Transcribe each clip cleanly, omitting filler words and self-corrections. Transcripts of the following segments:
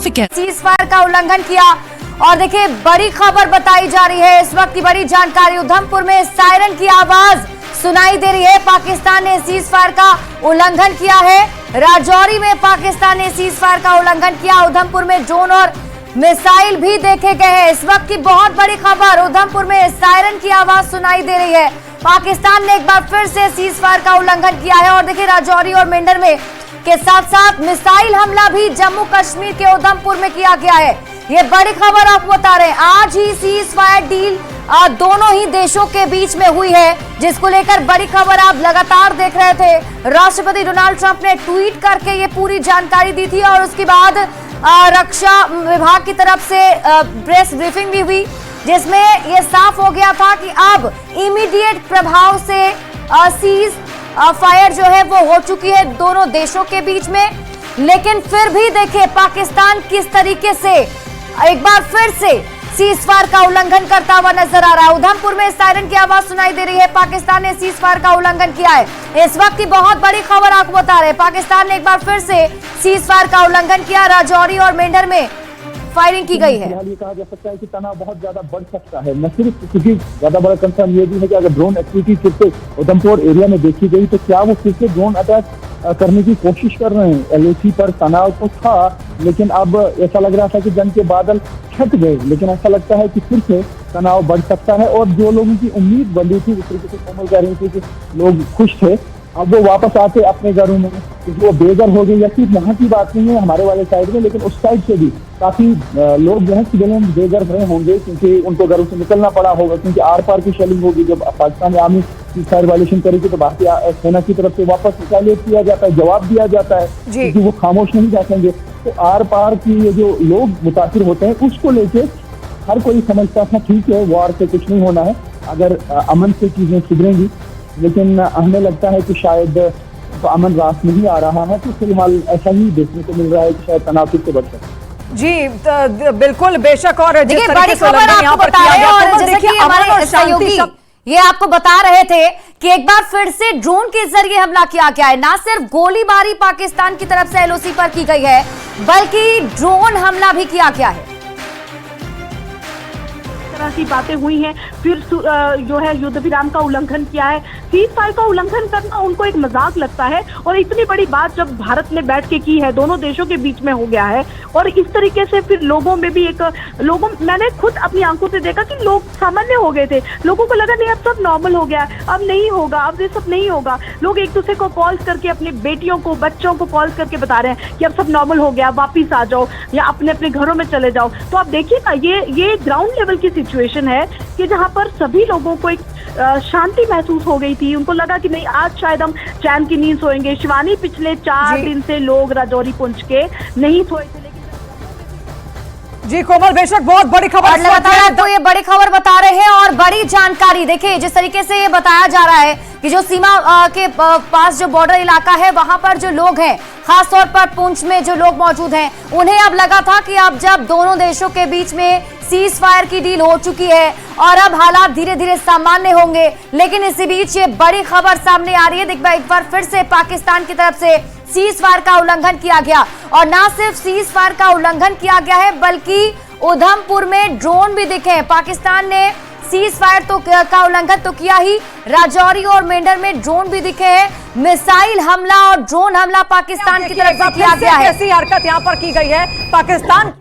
significant. Cease fire का उल्लंघन किया और देखिए बड़ी खबर बताई जा रही है इस वक्त की बड़ी जानकारी। उधमपुर में सायरन की आवाज सुनाई दे रही है। पाकिस्तान ने सीज फायर का उल्लंघन किया है। राजौरी में पाकिस्तान ने सीज फायर का उल्लंघन किया। उधमपुर में ड्रोन और मिसाइल भी देखे गए हैं। इस वक्त की बहुत बड़ी खबर, उधमपुर में सायरन की आवाज सुनाई दे रही है। पाकिस्तान ने एक बार फिर से सीज फायर का उल्लंघन किया है और देखिए राजौरी और मेंढर में के साथ साथ मिसाइल हमला भी जम्मू कश्मीर के उधमपुर में किया गया है। ये बड़ी खबर आपको बता रहे हैं। आज ही सीज फायर डील दोनों ही देशों के बीच में हुई है, जिसको लेकर बड़ी खबर आप लगातार देख रहे थे। राष्ट्रपति डोनाल्ड ट्रंप ने ट्वीट करके ये पूरी जानकारी दी थी और उसके बाद रक्षा विभाग की तरफ से प्रेस ब्रीफिंग भी हुई, जिसमें यह साफ हो गया था कि अब इमीडिएट प्रभाव से सीज फायर जो है वो हो चुकी है दोनों देशों के बीच में। लेकिन फिर भी देखिए पाकिस्तान किस तरीके से एक बार फिर से सीज फायर का उल्लंघन करता हुआ नजर आ रहा है। उधमपुर में सायरन की आवाज सुनाई दे रही है। पाकिस्तान ने सीज फायर का उल्लंघन किया है। इस वक्त की बहुत बड़ी खबर आपको बता रहे हैं। पाकिस्तान ने एक बार फिर से सीज फायर का उल्लंघन किया। राजौरी और मेंढर में फायरिंग की गई है। ये कहा जा सकता है कि तनाव बहुत ज्यादा बढ़ सकता है। न सिर्फ क्योंकि ज्यादा बड़ा कंसर्न ये भी है कि अगर ड्रोन एक्टिविटी फिर से उधमपुर एरिया में देखी गई तो क्या वो फिर से ड्रोन अटैक करने की कोशिश कर रहे हैं। एलओसी पर तनाव तो था, लेकिन अब ऐसा लग रहा था कि जंग के बादल छट गए, लेकिन ऐसा लगता है कि फिर से तनाव बढ़ सकता है। और जो लोगों की उम्मीद बंधी थी, इस तरीके से कोमल कह रही थी कि लोग खुश थे, अब वो वापस आते अपने घरों में, क्योंकि वो बेघर हो गए। या सिर्फ वहाँ की बात नहीं है हमारे वाले साइड में, लेकिन उस साइड से भी काफी लोग जो है सिविलियन बेघर रहे होंगे, क्योंकि उनको घरों से निकलना पड़ा होगा, क्योंकि आर पार की शेलिंग होगी। जब पाकिस्तान आर्मी फायर वायलेशन करेगी तो भारतीय सेना की तरफ से वापस रिटेलिएट किया जाता है, जवाब दिया जाता है, क्योंकि वो खामोश नहीं बैठेंगे। तो आर पार की ये जो लोग मुतासिर होते हैं उसको लेके हर कोई समझता था ठीक है वॉर से कुछ नहीं होना है, अगर अमन से चीजें सुधरेंगी। लेकिन हमें लगता है कि शायद तो अमन रास नहीं आ रहा है, तो फिलहाल ऐसा ही देखने को मिल रहा है कि शायद तनाव फिर से बढ़ सकता है। जी बिल्कुल, बेशक। और देखिए बड़ी खबर आपको बता रहे हैं और जैसे कि हमारे सहयोगी ये आपको बता रहे थे कि एक बार फिर से ड्रोन के जरिए हमला किया गया है। ना सिर्फ गोलीबारी पाकिस्तान की तरफ से एलओसी पर की गई है, बल्कि ड्रोन हमला भी किया गया है। तरह की बातें हुई हैं, फिर जो है युद्ध विराम का उल्लंघन किया है। सीज फायर का उल्लंघन करना उनको एक मजाक लगता है, और इतनी बड़ी बात जब भारत ने बैठ के की है, दोनों देशों के बीच में हो गया है, और इस तरीके से फिर लोगों में भी मैंने खुद अपनी आंखों से देखा कि लोग सामान्य हो गए थे। लोगों को लगा नहीं अब सब नॉर्मल हो गया, अब नहीं होगा, अब ये सब नहीं होगा। लोग एक दूसरे को कॉल करके, अपनी बेटियों को, बच्चों को कॉल करके बता रहे हैं कि अब सब नॉर्मल हो गया, वापिस आ जाओ या अपने अपने घरों में चले जाओ। तो आप देखिए ना, ये ग्राउंड लेवल की सिचुएशन है कि जहां पर सभी लोगों को एक शांति महसूस हो गई थी। उनको लगा कि नहीं आज शायद हम चैन की नींद सोएंगे। शिवानी, पिछले 4 दिन से लोग राजौरी पहुंच के नहीं सोए थे। जी कोमल, बेशक बहुत बड़ी खबर लगातार आपको ये बड़ी खबर बता रहे हैं और बड़ी जानकारी। देखिए जिस तरीके से ये बताया जा रहा है कि जो सीमा के पास जो बॉर्डर इलाका है, वहां पर जो लोग हैं, खासतौर पर पुंछ में जो लोग मौजूद हैं, उन्हें अब लगा था कि अब जब दोनों देशों के बीच में सीज फायर की डील हो चुकी है और अब हालात धीरे धीरे सामान्य होंगे, लेकिन इसी बीच ये बड़ी खबर सामने आ रही है। देखिए एक बार फिर से पाकिस्तान की तरफ से सीज फायर का उल्लंघन किया गया, और ना सिर्फ सीज फायर का उल्लंघन किया गया है, बल्कि उधमपुर में ड्रोन भी दिखे हैं। पाकिस्तान ने सीज फायर का उल्लंघन तो किया ही, राजौरी और मेंढर में ड्रोन भी दिखे हैं। मिसाइल हमला और ड्रोन हमला पाकिस्तान की तरफ से किया गया है। ऐसी हरकत यहाँ पर की गई है पाकिस्तान।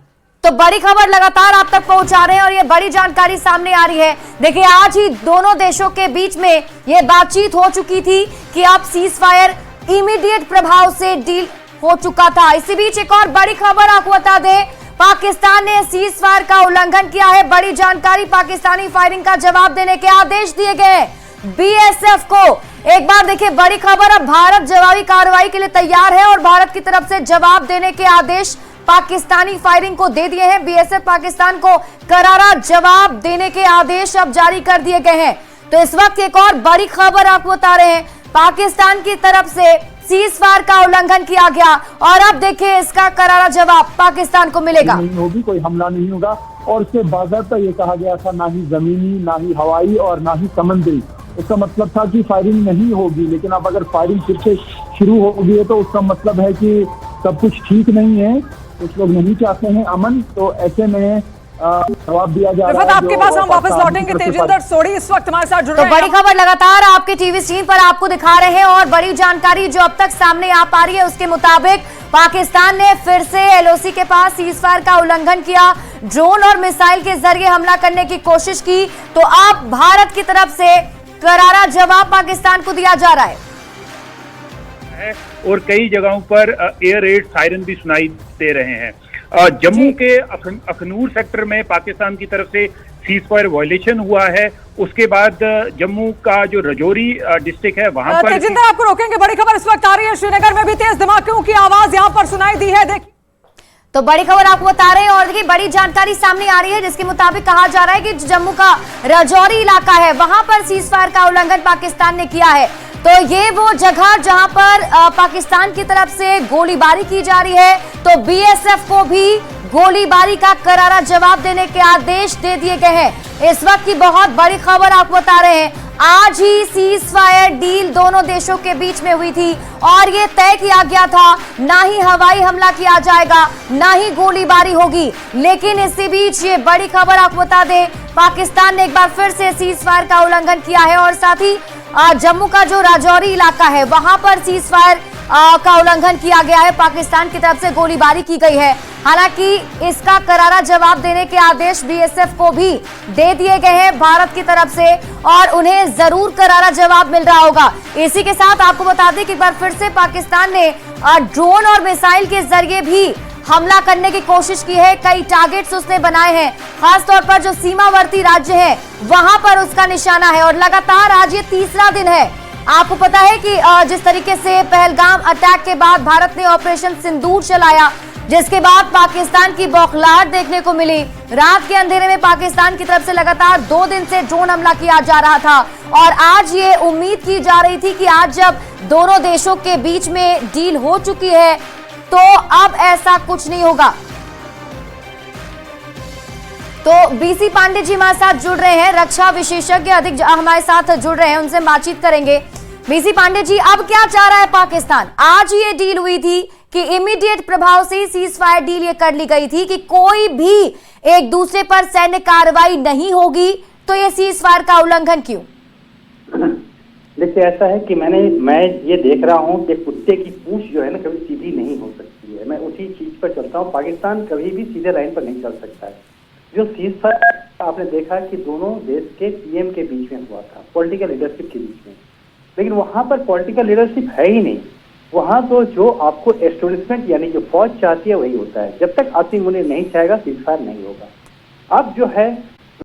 तो बड़ी खबर लगातार आप तक पहुंचा रहे हैं और ये बड़ी जानकारी सामने आ रही है। देखिए आज ही दोनों देशों के बीच में ये बातचीत हो चुकी थी कि अब सीज फायर इमीडिएट प्रभाव से डील हो चुका था। इसी बीच एक और बड़ी खबर आपको बता दें, पाकिस्तान ने सीज फायर का उल्लंघन किया है। बड़ी जानकारी, पाकिस्तानी फायरिंग का जवाब देने के आदेश दिए गए बीएसएफ को। एक बार देखिए बड़ी खबर, अब भारत जवाबी कार्रवाई के लिए तैयार है और भारत की तरफ से जवाब देने के आदेश पाकिस्तानी फायरिंग को दे दिए हैं। बीएसएफ पाकिस्तान को करारा जवाब देने के आदेश अब जारी कर दिए गए हैं। तो इस वक्त एक और बड़ी खबर आपको बता रहे हैं, पाकिस्तान की तरफ से सीज फायर का उल्लंघन किया गया और अब देखिए इसका करारा जवाब पाकिस्तान को मिलेगा। नहीं होगी, कोई हमला नहीं होगा, और उससे बाज़ाब्ता ये कहा गया था ना ही जमीनी, ना ही हवाई और ना ही समुद्री। उसका मतलब था कि फायरिंग नहीं होगी, लेकिन अब अगर फायरिंग फिर से शुरू होगी तो उसका मतलब है कि सब कुछ ठीक नहीं है। कुछ लोग नहीं चाहते हैं अमन, तो ऐसे में जवाब दिया जा रहा है। आपके पास हम वापस लौटेंगे। तेजिंदर सोढ़ी इस वक्त हमारे साथ जुड़ तो रहे हैं। बड़ी खबर लगातार आपके टीवी स्क्रीन पर आपको दिखा रहे हैं और बड़ी जानकारी जो अब तक सामने आ पा रही है उसके मुताबिक पाकिस्तान ने फिर से एलओसी के पास सीजफायर का उल्लंघन किया, ड्रोन और मिसाइल के जरिए हमला करने की कोशिश की। तो अब भारत की तरफ से करारा जवाब पाकिस्तान को दिया जा रहा है और कई जगहों पर एयर रेड सायरन भी सुनाई दे रहे हैं। जम्मू के अखनूर सेक्टर में पाकिस्तान की तरफ से सीजफायर वायलेशन हुआ है। उसके बाद जम्मू का जो रजौरी डिस्ट्रिक्ट है वहां पर तेजिंदर आपको रोकेंगे। बड़ी खबर इस वक्त आ रही है, श्रीनगर में भी तेज धमाकों की आवाज यहां पर सुनाई दी है। देखिए तो बड़ी खबर आपको बता रहे हैं और देखिए बड़ी जानकारी सामने आ रही है जिसके मुताबिक कहा जा रहा है कि जम्मू का रजौरी इलाका है वहां पर सीजफायर का उल्लंघन पाकिस्तान ने किया है। तो ये वो जगह जहां पर पाकिस्तान की तरफ से गोलीबारी की जा रही है, तो बीएसएफ को भी गोलीबारी का करारा जवाब देने के आदेश दे दिए गए हैं। इस वक्त की बहुत बड़ी खबर आपको बता रहे हैं, आज ही सीज फायर डील दोनों देशों के बीच में हुई थी और ये तय किया गया था ना ही हवाई हमला किया जाएगा ना ही गोलीबारी होगी। लेकिन इसी बीच ये बड़ी खबर आपको बता दें, पाकिस्तान ने एक बार फिर से सीज फायर का उल्लंघन किया है और साथ ही जम्मू का जो राजौरी इलाका है वहां पर सीज फायर का उल्लंघन किया गया है, पाकिस्तान की तरफ से गोलीबारी की गई है। हालांकि इसका करारा जवाब देने के आदेश बीएसएफ को भी दे दिए गए हैं भारत की तरफ से और उन्हें जरूर करारा जवाब मिल रहा होगा। इसी के साथ आपको बता दें कि एक बार फिर से पाकिस्तान ने ड्रोन और मिसाइल के जरिए भी हमला करने की कोशिश की है। कई टारगेट्स उसने बनाए हैं, खासतौर पर जो सीमावर्ती राज्य हैं वहां पर उसका निशाना है और लगातार आज ये तीसरा दिन है। आपको पता है कि जिस तरीके से पहलगाम अटैक के बाद भारत ने ऑपरेशन सिंदूर चलाया, जिसके बाद पाकिस्तान की बौखलाहट देखने को मिली। रात के अंधेरे में पाकिस्तान की तरफ से लगातार 2 दिन से ड्रोन हमला किया जा रहा था और आज ये उम्मीद की जा रही थी कि आज जब दोनों देशों के बीच में डील हो चुकी है तो अब ऐसा कुछ नहीं होगा। तो बीसी पांडे जी हमारे साथ जुड़ रहे हैं, रक्षा विशेषज्ञ अधिक हमारे साथ जुड़ रहे हैं, उनसे बातचीत करेंगे। बीसी पांडे जी, अब क्या चाह रहा है पाकिस्तान? आज ये डील हुई थी कि इमीडिएट प्रभाव से सीज फायर डील ये कर ली गई थी कि कोई भी एक दूसरे पर सैन्य कार्रवाई नहीं होगी, तो ये सीज फायर का उल्लंघन क्यों? देखिए ऐसा है कि मैं ये देख रहा हूँ कि कुत्ते की पूंछ जो है ना कभी सीधी नहीं हो सकती है। मैं उसी चीज पर चलता हूँ, पाकिस्तान कभी भी सीधे लाइन पर नहीं चल सकता है। जो सीज फायर आपने देखा कि दोनों देश के पीएम के बीच में हुआ था, पॉलिटिकल लीडरशिप के बीच में, लेकिन वहां पर पॉलिटिकल लीडरशिप है ही नहीं। वहां तो जो आपको एस्टेब्लिशमेंट यानी जो फौज चाहती है वही होता है। जब तक आसिम मुनीर नहीं चाहेगा सीज फायर नहीं होगा। अब जो है